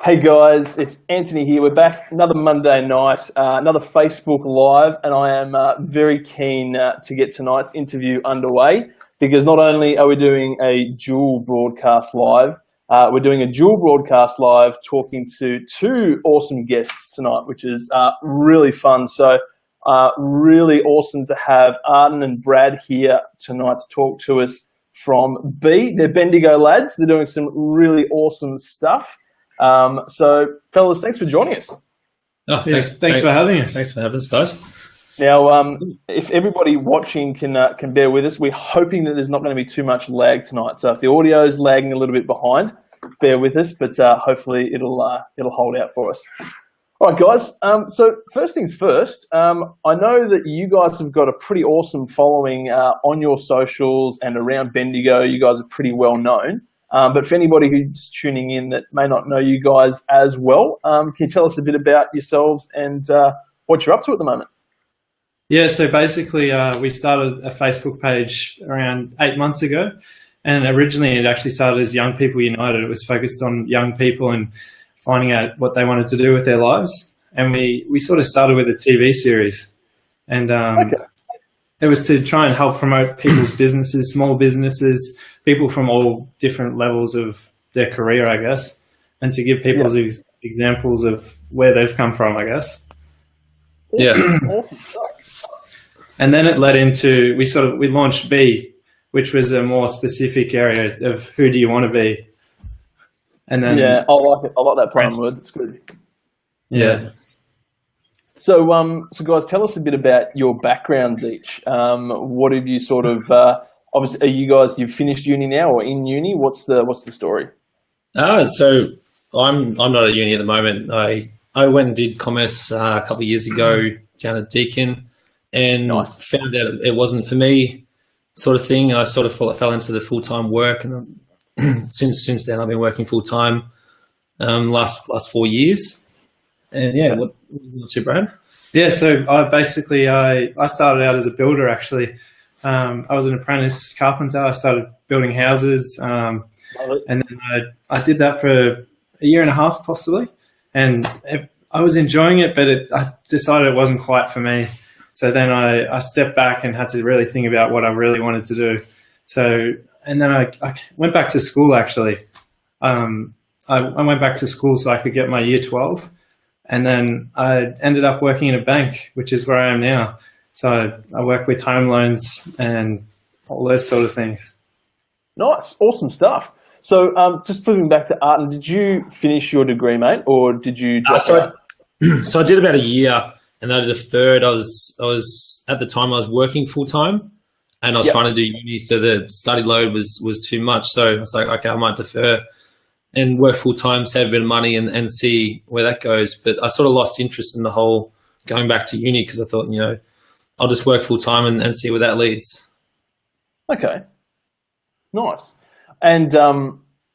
Hey guys, it's Anthony here. We're back another Monday night, another Facebook Live, and I am very keen to get tonight's interview underway because not only are we doing a dual broadcast live, we're doing a dual broadcast live talking to two awesome guests tonight, which is really fun. So really awesome to have Ayrton and Brad here tonight to talk to us from B. They're Bendigo lads. They're doing some really awesome stuff. So, fellas, thanks for joining us. Oh, thanks for having us. Thanks for having us, guys. Now, if everybody watching can bear with us, we're hoping that there's not going to be too much lag tonight. So, if the audio is lagging a little bit behind, bear with us. But hopefully, it'll hold out for us. All right, guys. So, first things first. I know that you guys have got a pretty awesome following on your socials and around Bendigo. You guys are pretty well known. But for anybody who's tuning in that may not know you guys as well, can you tell us a bit about yourselves and what you're up to at the moment? Yeah, so basically we started a Facebook page around 8 months ago, and originally it actually started as Young People United. It was focused on young people and finding out what they wanted to do with their lives. And we sort of started with a TV series. And it was to try and help promote people's businesses, small businesses, people from all different levels of their career, I guess, and to give people examples of where they've come from, I guess. Awesome. Yeah. Awesome. And then it led into, we launched B, which was a more specific area of who do you want to be. And then I like it. I like that play on words. It's good. Yeah. So, guys, tell us a bit about your backgrounds each. What have you sort of? Obviously, are you guys? You've finished uni now, or in uni? What's the story? So I'm not at uni at the moment. I went and did commerce a couple of years ago down at Deakin, and found out it wasn't for me, sort of thing. I sort of fell into the full-time work, and since then I've been working full-time last 4 years. And what to Brad? Yeah, so I started out as a builder actually. I was an apprentice carpenter. I started building houses, and then I did that for a year and a half possibly, and I was enjoying it, but I decided it wasn't quite for me. So then I stepped back and had to really think about what I really wanted to do. And then I went back to school actually. I went back to school so I could get my year 12. And then I ended up working in a bank, which is where I am now. So I work with home loans and all those sort of things. Nice. Awesome stuff. So just flipping back to Ayrton, did you finish your degree, mate, or did you drop out? So I did about a year, and then I deferred. I was at the time I was working full time, and I was trying to do uni, so the study load was too much. So I was like, okay, I might defer and work full time, save a bit of money, and see where that goes. But I sort of lost interest in the whole going back to uni because I thought, I'll just work full time and see where that leads. Okay, nice. And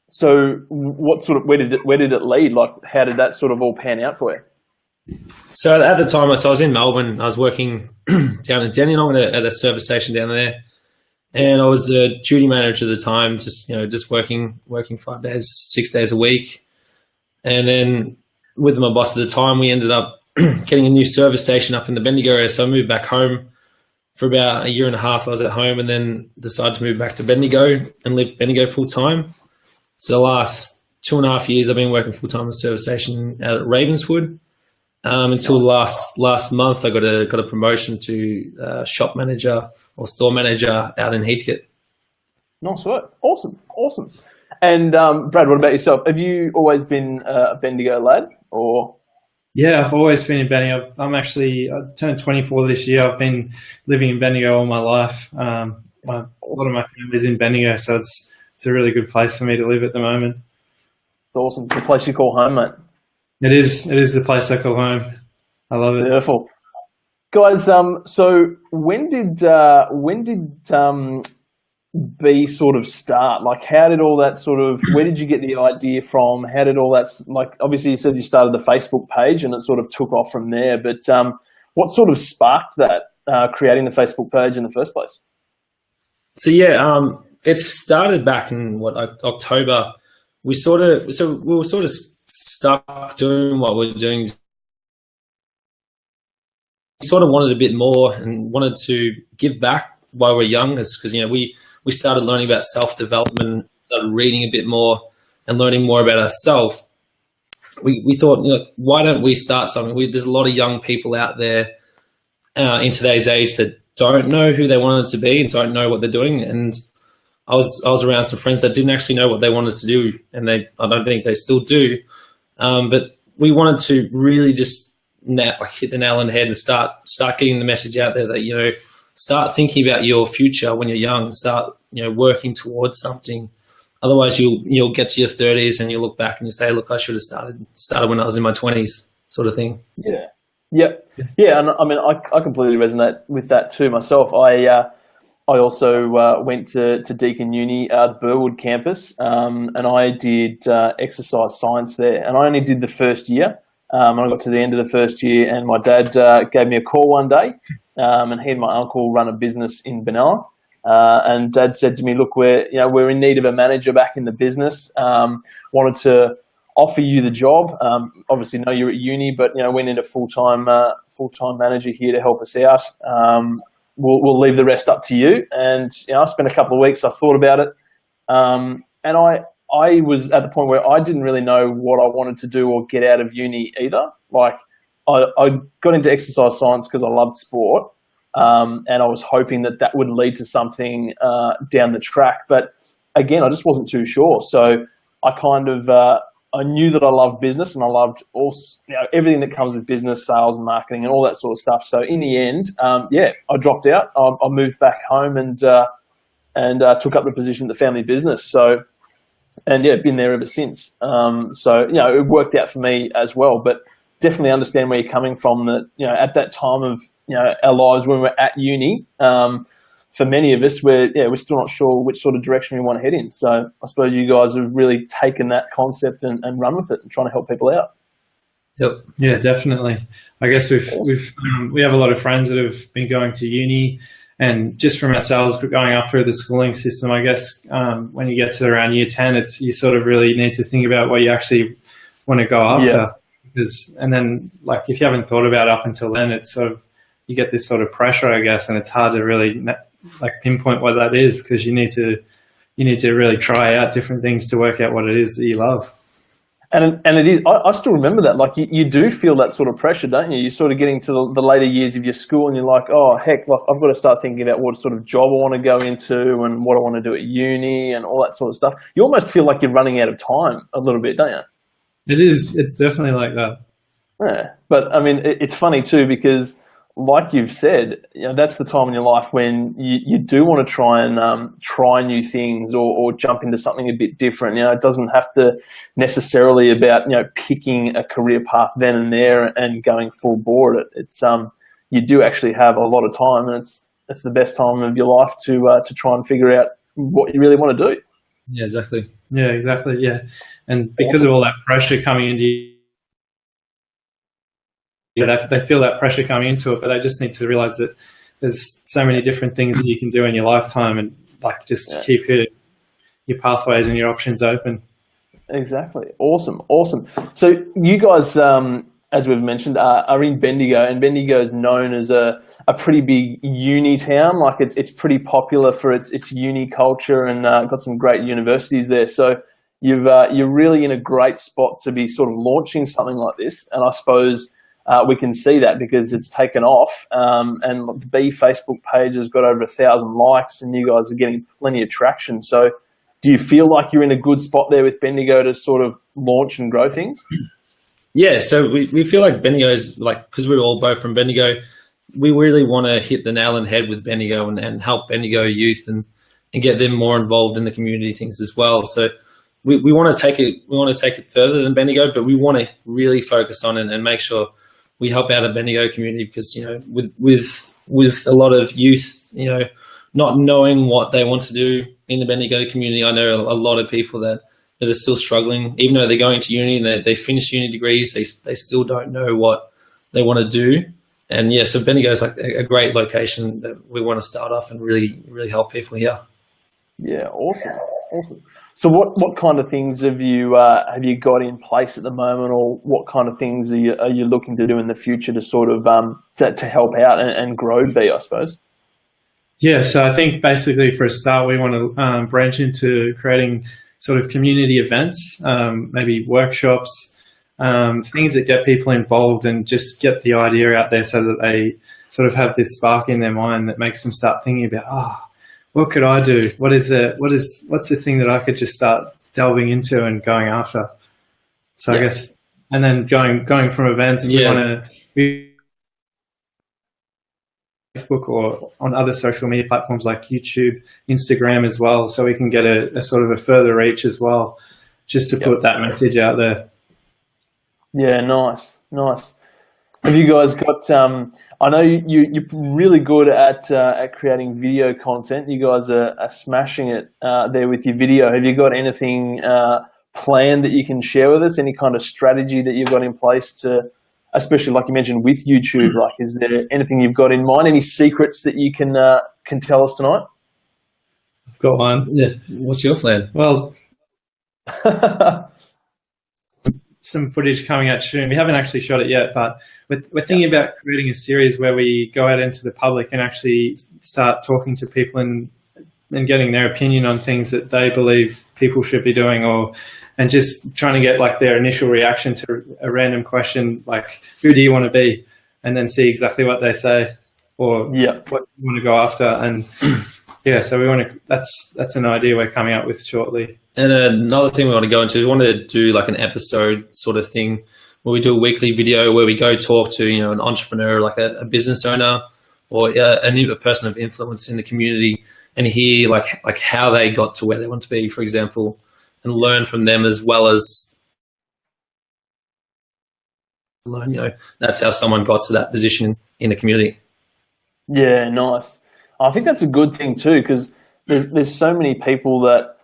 so, what sort of where did it lead? Like, how did that sort of all pan out for you? So at the time, I was in Melbourne. I was working down in Dandenong at a service station down there. And I was a duty manager at the time, just working 5 days, 6 days a week. And then with my boss at the time, we ended up getting a new service station up in the Bendigo area. So I moved back home for about a year and a half. I was at home and then decided to move back to Bendigo and live Bendigo full time. So the last 2.5 years, I've been working full time at a service station out at Ravenswood. Until last month, I got a promotion to shop manager or store manager out in Heathcote. Nice work. Awesome. And Brad, what about yourself? Have you always been a Bendigo lad, or? Yeah, I've always been in Bendigo. I turned 24 this year. I've been living in Bendigo all my life. A lot of my family's in Bendigo, so it's a really good place for me to live at the moment. It's awesome. It's the place you call home, mate. It is the place I call home. I love it. Beautiful. Guys, so when did B sort of start? Like, how did all that where did you get the idea from? How did all that, obviously you said you started the Facebook page and it sort of took off from there, but what sort of sparked that, creating the Facebook page in the first place? So it started back in October. We were stuck doing what we're doing. We sort of wanted a bit more and wanted to give back while we're young, because we started learning about self-development, started reading a bit more and learning more about ourselves. We thought, why don't we start something? There's a lot of young people out there in today's age that don't know who they wanted to be and don't know what they're doing. And I was around some friends that didn't actually know what they wanted to do, and I don't think they still do. But we wanted to really just hit the nail on the head and start getting the message out there that, start thinking about your future when you're young and start, working towards something. Otherwise you'll get to your 30s and you look back and you say, look, I should have started when I was in my 20s, sort of thing. Yeah. Yep. Yeah. And I mean, I completely resonate with that too myself. I also went to Deakin Uni, the Burwood campus, and I did exercise science there. And I only did the first year. I got to the end of the first year, and my dad gave me a call one day, and he and my uncle run a business in Benalla. And Dad said to me, "Look, we're in need of a manager back in the business. Wanted to offer you the job. Obviously, know you're at uni, but we need a full-time manager here to help us out. We'll leave the rest up to you." And I spent a couple of weeks. I thought about it, and I was at the point where I didn't really know what I wanted to do or get out of uni either. Like I got into exercise science because I loved sport, and I was hoping that would lead to something down the track. But again, I just wasn't too sure. So I kind of I knew that I loved business, and I loved everything that comes with business, sales and marketing and all that sort of stuff. So in the end, I dropped out. I moved back home and took up the position at the family business. So, and been there ever since. It worked out for me as well, but definitely understand where you're coming from, that, at that time of, our lives when we're at uni, for many of us, we're still not sure which sort of direction we want to head in. So I suppose you guys have really taken that concept and run with it and trying to help people out. Yep. Yeah, definitely. I guess we have a lot of friends that have been going to uni, and just from ourselves going up through the schooling system, I guess when you get to around year 10, you sort of really need to think about what you actually want to go after. And then if you haven't thought about it up until then, it's sort of, you get this sort of pressure, I guess, and it's hard to really pinpoint what that is, because you need to really try out different things to work out what it is that you love. And it is, I still remember that, you do feel that sort of pressure, don't you? You're sort of getting to the later years of your school and you're like, oh heck, I've got to start thinking about what sort of job I want to go into and what I want to do at uni and all that sort of stuff. You almost feel like you're running out of time a little bit, don't you? It is. It's definitely like that. Yeah. But I mean, it's funny too, because like you've said, that's the time in your life when you do want to try new things or jump into something a bit different. It doesn't have to necessarily about picking a career path then and there and going full bore at it. It's you do actually have a lot of time, and it's the best time of your life to try and figure out what you really want to do. Yeah, exactly. Yeah, and because of all that pressure coming into you. They feel that pressure coming into it, but they just need to realize that there's so many different things that you can do in your lifetime, and keep your pathways and your options open. Exactly. Awesome. So you guys, as we've mentioned, are in Bendigo, and Bendigo is known as a pretty big uni town. It's pretty popular for its uni culture, and got some great universities there. So you're really in a great spot to be sort of launching something like this, and I suppose we can see that because it's taken off, and the B Facebook page has got over 1,000 likes, and you guys are getting plenty of traction. So do you feel like you're in a good spot there with Bendigo to sort of launch and grow things? Yeah, so we feel like Bendigo is, because we're all both from Bendigo, we really want to hit the nail on the head with Bendigo and help Bendigo youth and get them more involved in the community things as well. So we want to take it further than Bendigo, but we want to really focus on it and make sure we help out the Bendigo community, because with a lot of youth, not knowing what they want to do in the Bendigo community, I know a lot of people that are still struggling, even though they're going to uni and they finish uni degrees, they still don't know what they want to do. And yeah, so Bendigo is a great location that we want to start off and really help people here. Yeah, awesome. So what kind of things have you got in place at the moment, or what kind of things are you looking to do in the future to sort of to help out and grow B, I suppose? Yeah, so I think basically for a start, we want to branch into creating sort of community events, maybe workshops, things that get people involved and just get the idea out there so that they sort of have this spark in their mind that makes them start thinking about, what could I do? What's the thing that I could just start delving into and going after? So I guess, and then going from events, we want to Facebook or on other social media platforms like YouTube, Instagram as well, so we can get a sort of a further reach as well, just to put that message out there. Yeah, nice. Have you guys got? I know you're really good at creating video content. You guys are smashing it there with your video. Have you got anything planned that you can share with us? Any kind of strategy that you've got in place to, especially like you mentioned with YouTube? Like, is there anything you've got in mind? Any secrets that you can tell us tonight? I've got one. Yeah. What's your plan? Well. Some footage coming out soon. We haven't actually shot it yet, but we're thinking about creating a series where we go out into the public and actually start talking to people and getting their opinion on things that they believe people should be doing, and just trying to get like their initial reaction to a random question like, who do you want to be? And then see exactly what they say or what you want to go after. And so we want to, that's an idea we're coming up with shortly. And another thing we want to go into, we want to do like an episode sort of thing where we do a weekly video where we go talk to, an entrepreneur, like a business owner or a person of influence in the community, and hear like how they got to where they want to be, for example, and learn from them, as well as learn, that's how someone got to that position in the community. Yeah, nice. I think that's a good thing too, because there's so many people that,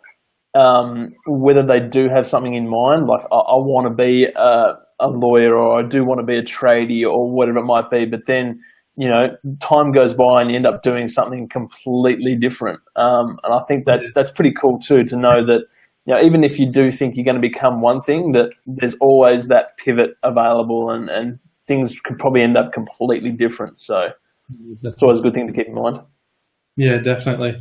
whether they do have something in mind, like I want to be a lawyer, or I do want to be a tradie, or whatever it might be, but then, time goes by and you end up doing something completely different. And I think that's pretty cool too, to know that, even if you do think you're going to become one thing, that there's always that pivot available, and things could probably end up completely different. So it's always a good thing to keep in mind. Yeah, definitely.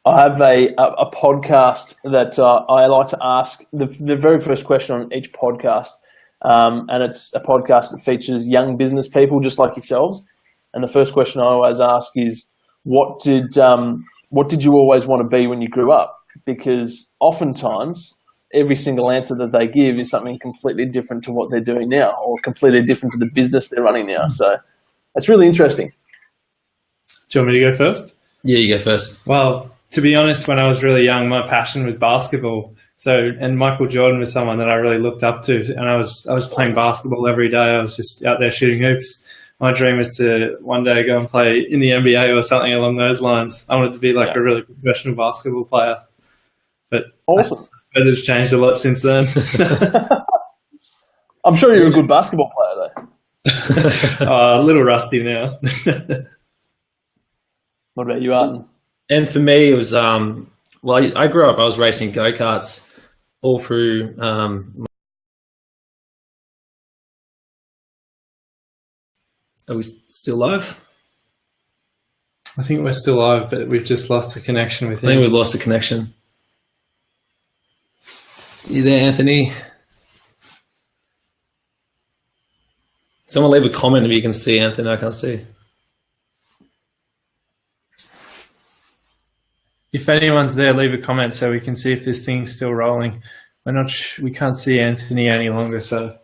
I have a podcast that I like to ask the very first question on each podcast, and it's a podcast that features young business people just like yourselves. And the first question I always ask is, what did you always want to be when you grew up? Because oftentimes every single answer that they give is something completely different to what they're doing now, or completely different to the business they're running now. So it's really interesting. Do you want me to go first? Yeah, you go first. Well, to be honest, when I was really young, my passion was basketball. And Michael Jordan was someone that I really looked up to, and I was playing basketball every day. I was just out there shooting hoops. My dream was to one day go and play in the NBA or something along those lines. I wanted to be like a really professional basketball player. But awesome. I suppose it's changed a lot since then. I'm sure you're a good basketball player, though. A little rusty now. What about you, Ayrton? And for me, it was, I grew up, I was racing go-karts all through. Are we still live? I think we're still live, but we've just lost the connection with him. I think we've lost the connection. You there, Anthony? Someone leave a comment if you can see Anthony. I can't see. If anyone's there, leave a comment so we can see if this thing's still rolling. We can't see Anthony any longer, so.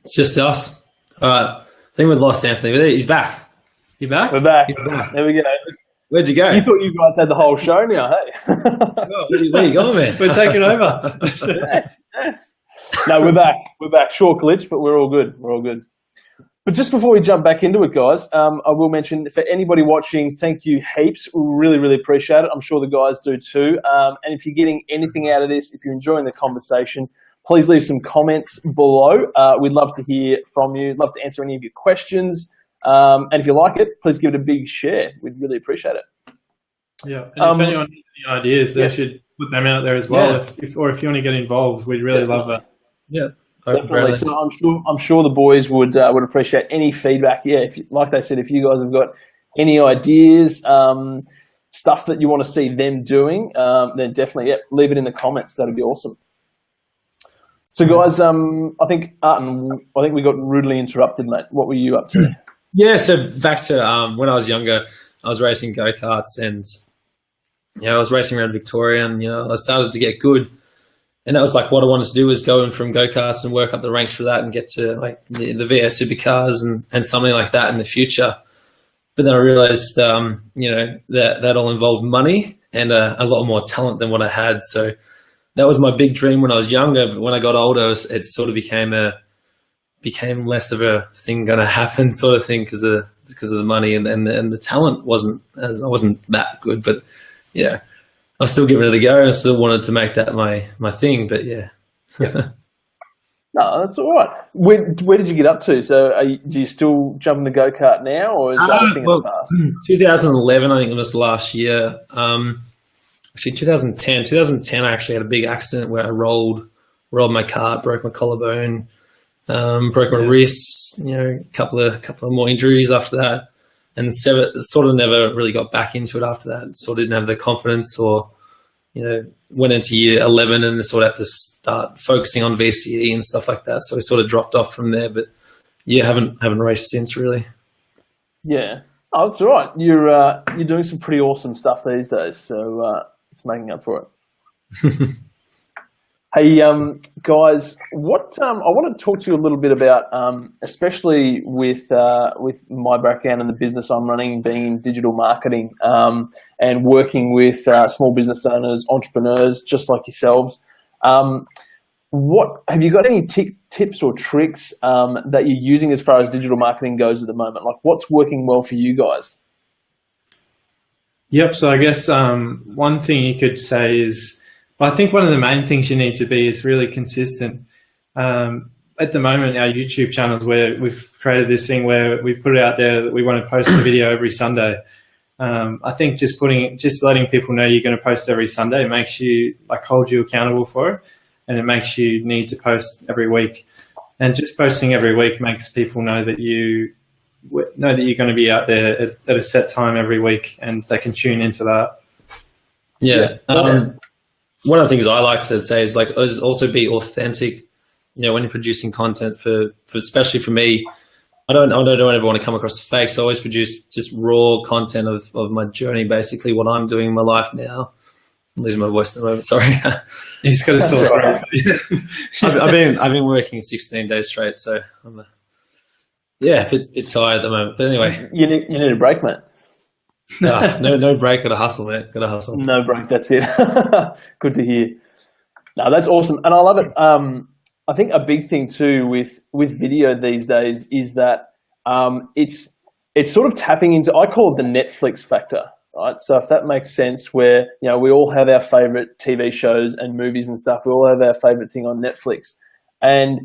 It's just us. All right. I think we've lost Anthony. He's back. You back? We're back. He's back. There we go. Where'd you go? You thought you guys had the whole show now, hey? Where you going, man? We're taking over. Yes. No, we're back. We're back. Short glitch, but we're all good. We're all good. But just before we jump back into it, guys, I will mention, for anybody watching, thank you heaps. We really, really appreciate it. I'm sure the guys do too. And if you're getting anything out of this, if you're enjoying the conversation, please leave some comments below. We'd love to hear from you. Love to answer any of your questions. And if you like it, please give it a big share. We'd really appreciate it. Yeah, and if anyone has any ideas, they should put them out there as well. If you want to get involved, we'd really love that. Yeah, definitely. So I'm sure the boys would appreciate any feedback. Yeah, like they said, if you guys have got any ideas, stuff that you want to see them doing, then definitely leave it in the comments. That'd be awesome. So guys, I think Ayrton, we got rudely interrupted, mate. What were you up to? Yeah, so back to when I was younger, I was racing go-karts, and I was racing around Victoria, and I started to get good, and that was like what I wanted to do, was go in from go-karts and work up the ranks for that and get to like the V8 supercars and something like that in the future. But then I realized, that all involved money and a lot more talent than what I had. So that was my big dream when I was younger. But when I got older, it sort of became less of a thing going to happen sort of thing because of the money and the talent I wasn't that good. But yeah, I was still giving it a go. I still wanted to make that my thing. But yeah. No, that's all right. Where did you get up to? So do you still jump in the go-kart now, or is that a thing in the past? 2011, I think it was last year. Actually, 2010, I actually had a big accident where I rolled my cart, broke my collarbone, broke my wrist, a couple of more injuries after that. And sort of never really got back into it after that. Sort of didn't have the confidence, or went into year 11 and sort of had to start focusing on VCE and stuff like that. So I sort of dropped off from there. But yeah, haven't raced since really. Yeah, oh, that's all right. You're doing some pretty awesome stuff these days, so it's making up for it. Hey, guys, I want to talk to you a little bit about, especially with my background and the business I'm running, being in digital marketing, and working with small business owners, entrepreneurs, just like yourselves. What have you got any tips or tricks that you're using as far as digital marketing goes at the moment? Like, what's working well for you guys? Yep. So I guess one thing you could say is, I think one of the main things you need to be is really consistent. At the moment, our YouTube channels, where we've created this thing where we put it out there that we want to post a video every Sunday. I think just letting people know you're going to post every Sunday makes you hold you accountable for it, and it makes you need to post every week. And just posting every week makes people know that you're going to be out there at a set time every week, and they can tune into that. Yeah. One of the things I like to say is also be authentic. When you're producing content for especially for me, I don't ever want to come across fake. So I always produce just raw content of my journey, basically what I'm doing in my life now. I'm losing my voice at the moment. Sorry. He's got a sore throat. I've been working 16 days straight, so I'm a bit tired at the moment. But anyway, you need a break, mate. No break. Gotta hustle, mate. Gotta hustle. No break. That's it. Good to hear. No, that's awesome, and I love it. I think a big thing too with video these days is that it's sort of tapping into, I call it the Netflix factor, right? So if that makes sense, where we all have our favorite TV shows and movies and stuff. We all have our favorite thing on Netflix, and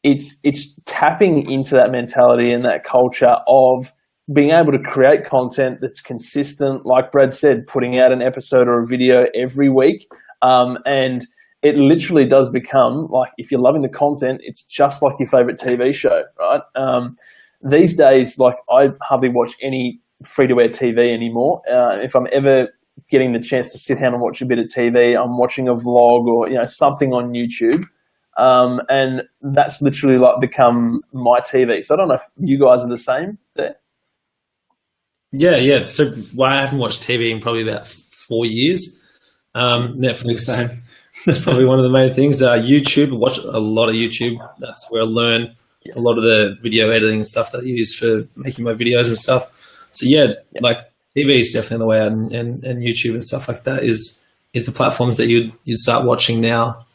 it's tapping into that mentality and that culture of being able to create content that's consistent, like Brad said, putting out an episode or a video every week. And it literally does become, like, if you're loving the content, it's just like your favorite TV show, right? These days, I hardly watch any free-to-air TV anymore. If I'm ever getting the chance to sit down and watch a bit of TV, I'm watching a vlog or something on YouTube. And that's literally become my TV. So I don't know if you guys are the same there. Yeah. So I haven't watched TV in probably about 4 years. Netflix, that's probably one of the main things. YouTube, I watch a lot of YouTube. That's where I learn a lot of the video editing stuff that I use for making my videos and stuff. So TV is definitely the way out, and YouTube and stuff like that is the platforms that you'd start watching now.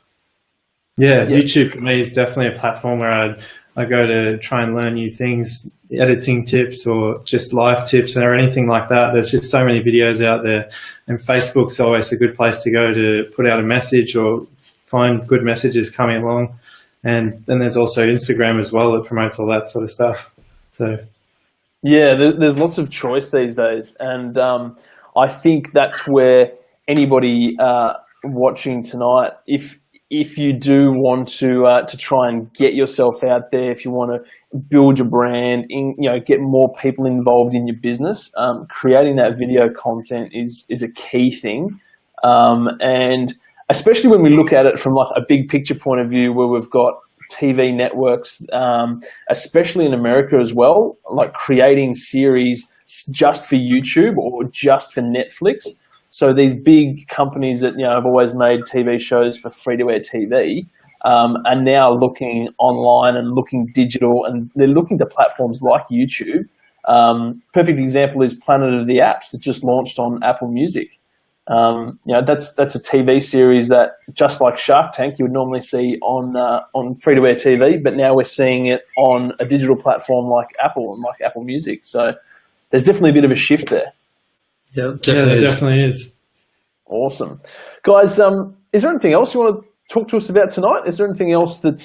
Yeah, YouTube for me is definitely a platform where I go to try and learn new things, editing tips or just life tips or anything like that. There's just so many videos out there, and Facebook's always a good place to go to put out a message or find good messages coming along. And then there's also Instagram as well that promotes all that sort of stuff. So Yeah, there's lots of choice these days, and I think that's where anybody watching tonight, if you do want to try and get yourself out there, if you want to build your brand, get more people involved in your business, creating that video content is a key thing, and especially when we look at it from like a big picture point of view, where we've got TV networks, especially in America as well, like creating series just for YouTube or just for Netflix. So these big companies that have always made TV shows for free-to-air TV are now looking online and looking digital, and they're looking to platforms like YouTube. Perfect example is Planet of the Apps that just launched on Apple Music. That's a TV series that, just like Shark Tank, you would normally see on free-to-air TV, but now we're seeing it on a digital platform like Apple and like Apple Music. So there's definitely a bit of a shift there. Yeah, there definitely is. Awesome. Guys, is there anything else you want to talk to us about tonight? Is there anything else that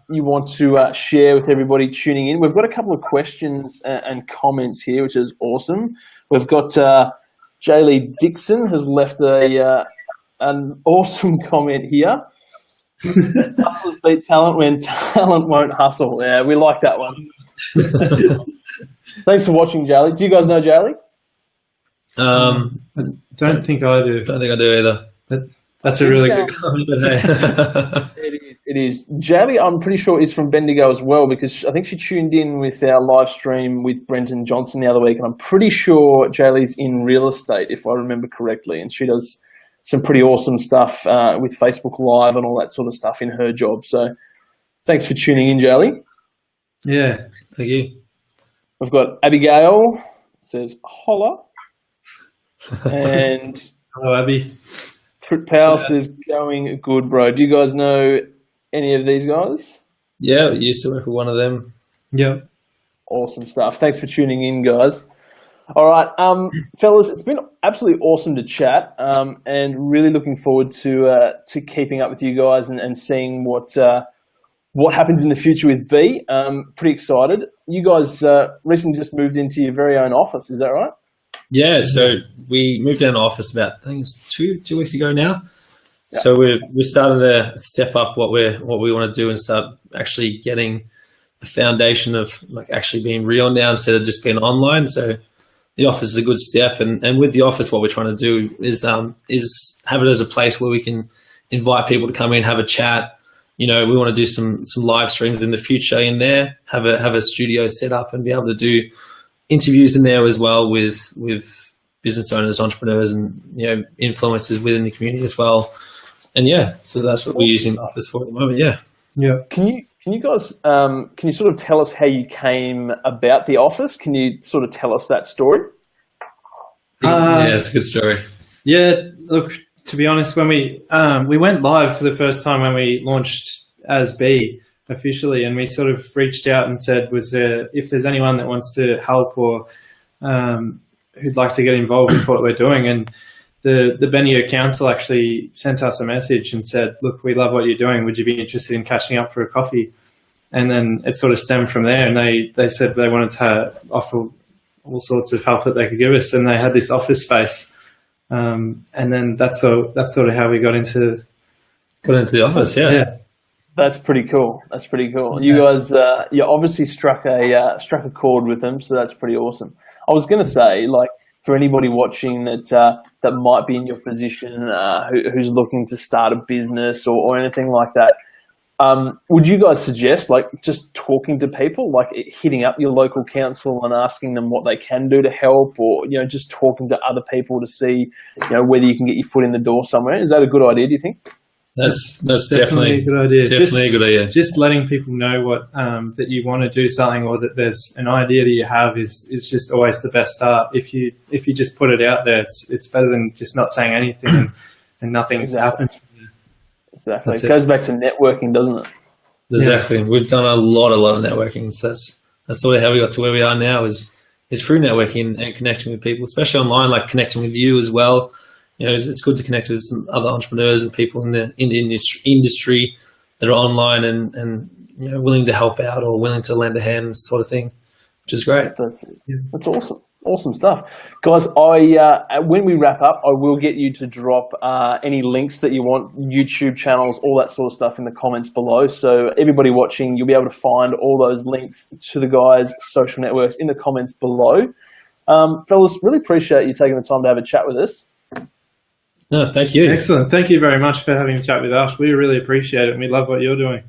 you want to share with everybody tuning in? We've got a couple of questions and comments here, which is awesome. We've got Jaylee Dixon has left an awesome comment here. Hustlers beat talent when talent won't hustle. Yeah, we like that one. Thanks for watching, Jaylee. Do you guys know Jaylee? I don't think I do. Don't think I do either. That's a really good comment. It is. Jaylee, I'm pretty sure, is from Bendigo as well, because I think she tuned in with our live stream with Brenton Johnson the other week, and I'm pretty sure Jaylee's in real estate, if I remember correctly, and she does some pretty awesome stuff with Facebook Live and all that sort of stuff in her job. So thanks for tuning in, Jaylee. Yeah, thank you. We've got Abigail, says holla. And hello, Abby. Powell says going good, bro. Do you guys know any of these guys? Yeah, we used to work with one of them. Yep. Awesome stuff. Thanks for tuning in, guys. All right, fellas, it's been absolutely awesome to chat, and really looking forward to keeping up with you guys and seeing what happens in the future with B. Pretty excited. You guys recently just moved into your very own office, is that right? Yeah, so we moved down to office about, I think it's two weeks ago now. Yep. So we're starting to step up what we want to do and start actually getting a foundation of like actually being real now instead of just being online. So the office is a good step, and with the office, what we're trying to do is have it as a place where we can invite people to come in, have a chat. We want to do some live streams in the future in there, have a studio set up and be able to do interviews in there as well with business owners, entrepreneurs, and influencers within the community as well. And yeah, so that's what we're using the office for at the moment. Yeah. Can you guys can you sort of tell us how you came about the office? Can you sort of tell us that story? Yeah, it's a good story. Yeah, look, to be honest, when we went live for the first time when we launched as B officially, and we sort of reached out and said, if there's anyone that wants to help or who'd like to get involved with what we're doing, and the Bendigo Council actually sent us a message and said, look, we love what you're doing. Would you be interested in catching up for a coffee? And then it sort of stemmed from there, and they said they wanted to offer all sorts of help that they could give us, and they had this office space. And then that's sort of how we got into the office. Yeah. That's pretty cool. You guys, you obviously struck a chord with them, so that's pretty awesome. I was going to say, like, for anybody watching that might be in your position, who's looking to start a business or anything like that, would you guys suggest like just talking to people, like hitting up your local council and asking them what they can do to help, or just talking to other people to see whether you can get your foot in the door somewhere? Is that a good idea, do you think? That's definitely a good idea. Definitely a good idea. Just letting people know what that you want to do something, or that there's an idea that you have is just always the best start. If you just put it out there, it's better than just not saying anything and nothing happens. Exactly. It goes back to networking, doesn't it? Exactly. Yeah. We've done a lot of networking. So that's sort of how we got to where we are now is through networking and connecting with people, especially online, like connecting with you as well. It's good to connect with some other entrepreneurs and people in the industry that are online and willing to help out or willing to lend a hand, sort of thing. which is great. That's awesome. Awesome stuff. Guys, when we wrap up, I will get you to drop any links that you want, YouTube channels, all that sort of stuff in the comments below. So everybody watching, you'll be able to find all those links to the guys' social networks in the comments below. Fellas, really appreciate you taking the time to have a chat with us. No, thank you. Excellent. Thank you very much for having a chat with us. We really appreciate it, and we love what you're doing.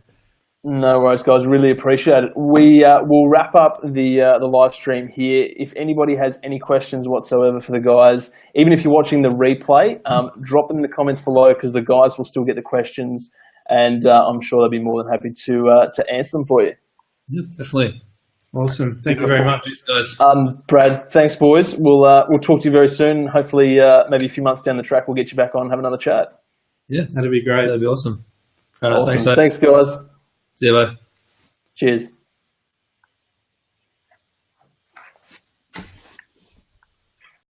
No worries, guys. Really appreciate it. We will wrap up the live stream here. If anybody has any questions whatsoever for the guys, even if you're watching the replay, drop them in the comments below because the guys will still get the questions, and I'm sure they'll be more than happy to answer them for you. Yeah, definitely. Awesome. Thank you very much. Thanks, guys. Brad, thanks, boys. We'll talk to you very soon. Hopefully, maybe a few months down the track, we'll get you back on and have another chat. Yeah, that'd be great. That'd be awesome. Awesome. Thanks, mate. Thanks, guys. See you, bye. Cheers.